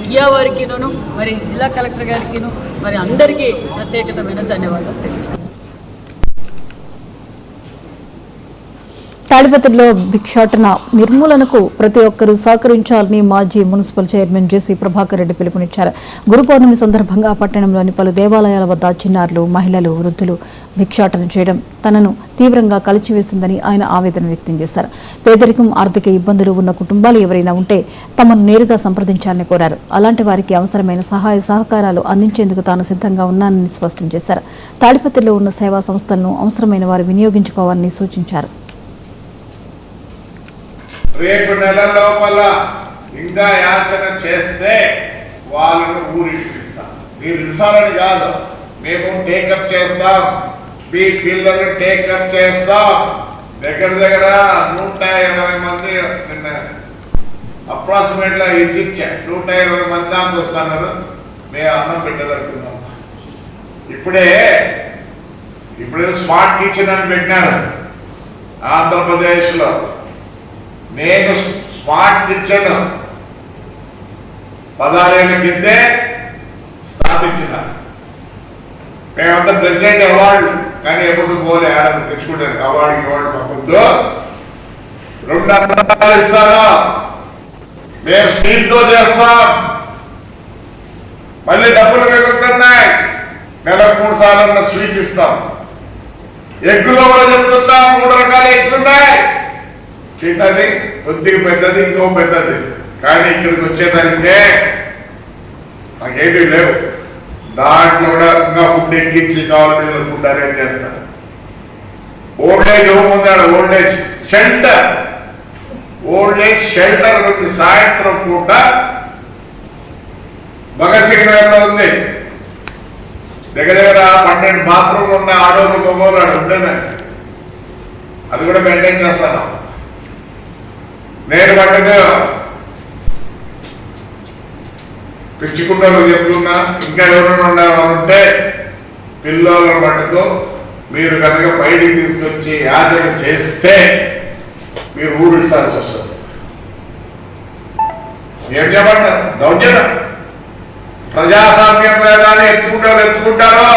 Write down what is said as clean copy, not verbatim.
Kia వారికిను మరి జిల్లా collector గారికిను మరి అందరికీ ప్రత్యేకమైన ధన్యవాదాలు తెలియజేస్తున్నాను. తాడిపత్రిలో భిక్షాటన నిర్మూలనకు ప్రతి ఒక్కరూ సహకరించాలని మాజీ మున్సిపల్ చైర్మన్ జెసి ప్రభాకర్ రెడ్డి పిలుపునిచ్చారు. గురు పౌర్ణమి సందర్భంగా పట్టణంలోని పలు దేవాలయాల వద్ద చిన్నారులు, మహిళలు, వృద్ధులు భిక్షాటన చేయడం తనను తీవ్రంగా కలిచివేసిందని ఆయన ఆవేదన వ్యక్తం చేశారు. పేదరికం, ఆర్థిక ఇబ్బందులు ఉన్న కుటుంబాలు ఎవరైనా ఉంటే తమను నేరుగా సంప్రదించాలని కోరారు. అలాంటి వారికి అవసరమైన సహాయ సహకారాలు అందించేందుకు తాను సిద్ధంగా ఉన్నానని స్పష్టం చేశారు. తాడిపత్రిలో ఉన్న సేవా సంస్థలను అవసరమైన వారు వినియోగించుకోవాలని సూచించారు. రేపు నెల లోపల ఇంకా యాచన చేస్తే వాళ్ళను ఊరిస్తాం. మీరు ఇన్సాలని కాదు, మేము టేకప్ చేస్తాం, మీ పిల్లలు టేకప్ చేస్తాం. దగ్గర 120 మంది నిన్న అప్రాక్సిమేట్గా ఇచ్చా 120 మంది దాకా వస్తున్నారు. మేము అన్నం పెట్టదనుకున్నాం. ఇప్పుడే స్మార్ట్ కిచెన్ అని పెట్టినారు ఆంధ్రప్రదేశ్లో. నేను స్మార్ట్ కిచెన్ 16 ఏళ్ల కిందే స్థాపించిన. మేమంతా ప్రెసిడెంట్ అవార్డు కానీ ఎప్పుడు పోలే ఆడని తెచ్చుకుంటాను. అవార్డుకి పక్కద్దు 2 అన్నాలు ఇస్తాను. మేము స్టీల్తో చేస్తాం. మళ్ళీ డబ్బులు మిగులుతున్నాయి. నెలకు 3 సార్లు స్వీట్ ఇస్తాం. ఎగ్గులో కూడా చెప్తున్నా 3 రకాల ఎగ్స్ ఉన్నాయి. చిన్నది, కొద్దిగా పెద్దది, ఇంకో పెద్దది. కానీ ఇక్కడికి వచ్చేదానికే నాకేమీ లేవు. దాంట్లో కూడా ఇంకా ఫుడ్ ఎక్కించి కావాలని ఫుడ్ అరేంజ్ చేస్తారు. ఓల్డేజ్ హోమ్ ఉందాడు, ఓల్డేజ్ షెల్టర్ ఉంది. సాయంత్రం పూట భగత్ సింగ్ నగర్లో ఉంది. దగ్గర 12 బాత్రూమ్లు ఉన్న ఆడోళ్ళు మగోళ్ళు ఆడ ఉండేదండి. అది కూడా మెయింటైన్ చేస్తాను. నేను మట్టుకు పిచ్చుకుంటారు చెప్తున్నా. ఇంకా ఎవరైనా ఉంటే పిల్లల మట్టుకు మీరు కనుక బయటికి తీసుకొచ్చి యాచన చేస్తే మీరు ఊరిసాల్సి వస్తుంది. ఏం చెప్పంటారు? దౌర్జన్యం. ప్రజాస్వామ్యం లేదా ఎత్తుకుంటారో